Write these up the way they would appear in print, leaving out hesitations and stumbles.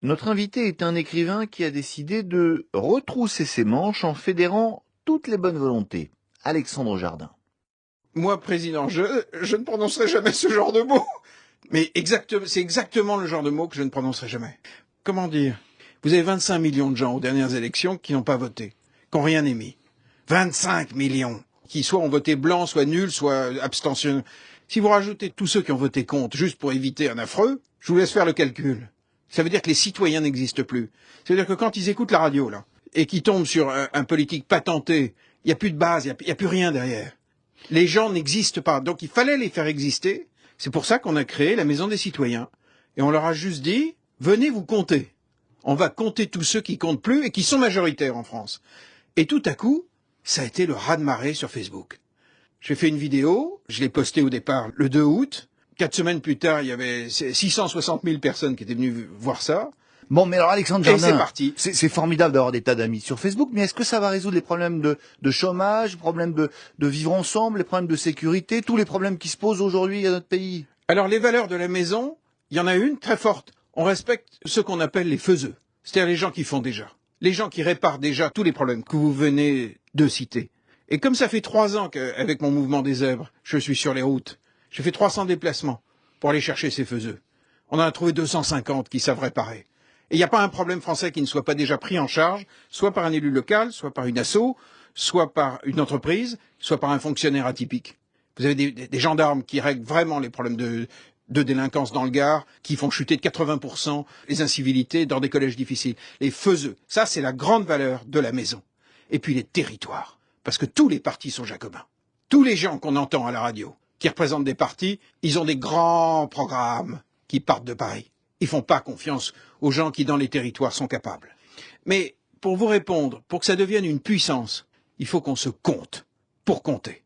Notre invité est un écrivain qui a décidé de retrousser ses manches en fédérant toutes les bonnes volontés. Alexandre Jardin. Moi, président, je ne prononcerai jamais ce genre de mots. Mais c'est exactement le genre de mots que je ne prononcerai jamais. Comment dire? Vous avez 25 millions de gens aux dernières élections qui n'ont pas voté, qui n'ont rien émis. 25 millions qui soit ont voté blanc, soit nul, soit abstentionneux. Si vous rajoutez tous ceux qui ont voté contre, juste pour éviter un affreux, je vous laisse faire le calcul. Ça veut dire que les citoyens n'existent plus. Ça veut dire que quand ils écoutent la radio, là, et qu'ils tombent sur un politique patenté, il n'y a plus de base, il n'y a plus rien derrière. Les gens n'existent pas. Donc il fallait les faire exister. C'est pour ça qu'on a créé la Maison des Citoyens. Et on leur a juste dit, venez vous compter. On va compter tous ceux qui comptent plus et qui sont majoritaires en France. Et tout à coup, ça a été le raz-de-marée sur Facebook. J'ai fait une vidéo, je l'ai postée au départ le 2 août. 4 semaines plus tard, il y avait 660 000 personnes qui étaient venues voir ça. Bon, mais alors Alexandre Jardin, et c'est parti. C'est formidable d'avoir des tas d'amis sur Facebook, mais est-ce que ça va résoudre les problèmes de chômage, les problèmes de vivre ensemble, les problèmes de sécurité, tous les problèmes qui se posent aujourd'hui à notre pays? Alors les valeurs de la maison, il y en a une très forte. On respecte ce qu'on appelle les faiseux, c'est-à-dire les gens qui font déjà, les gens qui réparent déjà tous les problèmes que vous venez de citer. Et comme ça fait 3 ans qu'avec mon mouvement des zèbres, je suis sur les routes, j'ai fait 300 déplacements pour aller chercher ces faiseux. On en a trouvé 250 qui savent réparer. Et il n'y a pas un problème français qui ne soit pas déjà pris en charge, soit par un élu local, soit par une asso, soit par une entreprise, soit par un fonctionnaire atypique. Vous avez des gendarmes qui règlent vraiment les problèmes de délinquance dans le Gard, qui font chuter de 80% les incivilités dans des collèges difficiles. Les faiseux, ça c'est la grande valeur de la maison. Et puis les territoires, parce que tous les partis sont jacobins. Tous les gens qu'on entend à la radio, qui représentent des partis, ils ont des grands programmes qui partent de Paris. Ils font pas confiance aux gens qui, dans les territoires, sont capables. Mais pour vous répondre, pour que ça devienne une puissance, il faut qu'on se compte pour compter.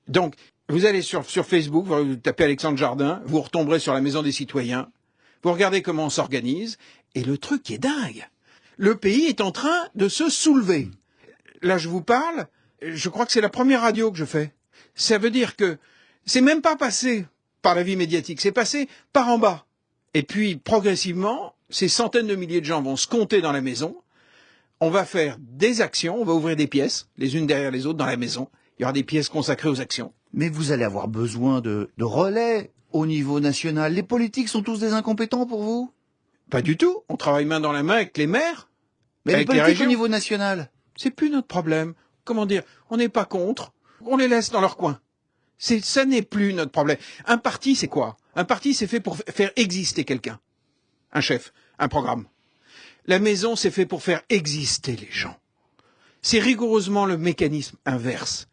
Donc, vous allez sur Facebook, vous tapez Alexandre Jardin, vous retomberez sur la Maison des Citoyens, vous regardez comment on s'organise, et le truc qui est dingue, le pays est en train de se soulever. Là, je vous parle, je crois que c'est la première radio que je fais. Ça veut dire que c'est même pas passé par la vie médiatique, c'est passé par en bas. Et puis, progressivement, ces centaines de milliers de gens vont se compter dans la maison. On va faire des actions, on va ouvrir des pièces, les unes derrière les autres dans la maison. Il y aura des pièces consacrées aux actions. Mais vous allez avoir besoin de relais au niveau national. Les politiques sont tous des incompétents pour vous? Pas du tout. On travaille main dans la main avec les maires. Mais les politiques au niveau national? C'est plus notre problème. Comment dire? On n'est pas contre. On les laisse dans leur coin. Ça n'est plus notre problème. Un parti, c'est quoi? Un parti, c'est fait pour faire exister quelqu'un. Un chef, un programme. La maison, c'est fait pour faire exister les gens. C'est rigoureusement le mécanisme inverse.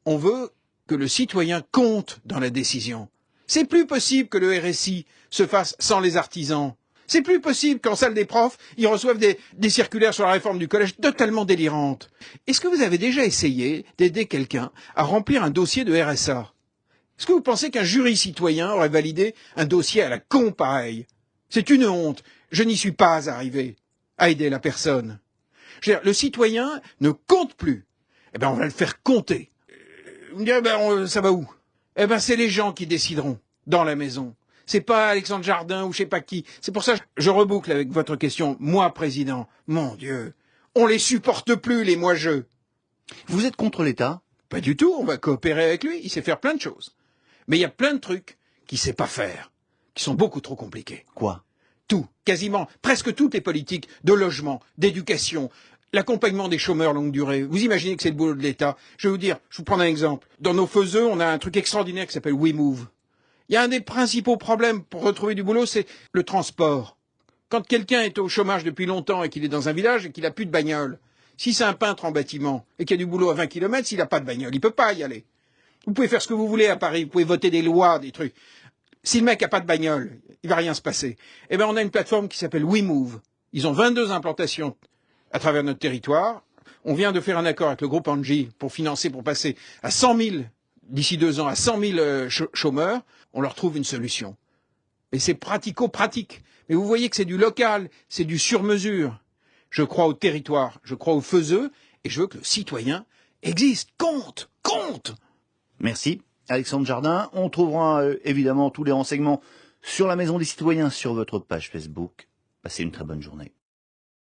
On veut que le citoyen compte dans la décision. C'est plus possible que le RSI se fasse sans les artisans. C'est plus possible qu'en salle des profs, ils reçoivent des circulaires sur la réforme du collège totalement délirantes. Est-ce que vous avez déjà essayé d'aider quelqu'un à remplir un dossier de RSA? Est-ce que vous pensez qu'un jury citoyen aurait validé un dossier à la con pareil? C'est une honte. Je n'y suis pas arrivé à aider la personne. Je veux dire, le citoyen ne compte plus. Eh ben, on va le faire compter. Vous me direz, ça va où? Eh ben, c'est les gens qui décideront dans la maison. C'est pas Alexandre Jardin ou je sais pas qui. C'est pour ça que je reboucle avec votre question. Moi, président, mon Dieu, on les supporte plus, les moi-je. Vous êtes contre l'État? Pas du tout, on va coopérer avec lui. Il sait faire plein de choses. Mais il y a plein de trucs qu'il sait pas faire, qui sont beaucoup trop compliqués. Quoi? Tout, quasiment, presque toutes les politiques de logement, d'éducation, l'accompagnement des chômeurs longue durée. Vous imaginez que c'est le boulot de l'État? Je vais vous dire, je vous prends un exemple. Dans nos faiseux, on a un truc extraordinaire qui s'appelle WeMove. Il y a un des principaux problèmes pour retrouver du boulot, c'est le transport. Quand quelqu'un est au chômage depuis longtemps et qu'il est dans un village et qu'il n'a plus de bagnole, si c'est un peintre en bâtiment et qu'il y a du boulot à 20 km, s'il n'a pas de bagnole, il peut pas y aller. Vous pouvez faire ce que vous voulez à Paris, vous pouvez voter des lois, des trucs. Si le mec n'a pas de bagnole, il va rien se passer. Eh ben, on a une plateforme qui s'appelle WeMove. Ils ont 22 implantations à travers notre territoire. On vient de faire un accord avec le groupe Engie pour financer, pour passer à 100 000, d'ici 2 ans, à 100 000 chômeurs. On leur trouve une solution. Et c'est pratico-pratique. Mais vous voyez que c'est du local, c'est du sur-mesure. Je crois au territoire, je crois aux faiseux, et je veux que le citoyen existe, compte. Merci. Alexandre Jardin, on trouvera évidemment tous les renseignements sur la Maison des Citoyens sur votre page Facebook. Passez une très bonne journée.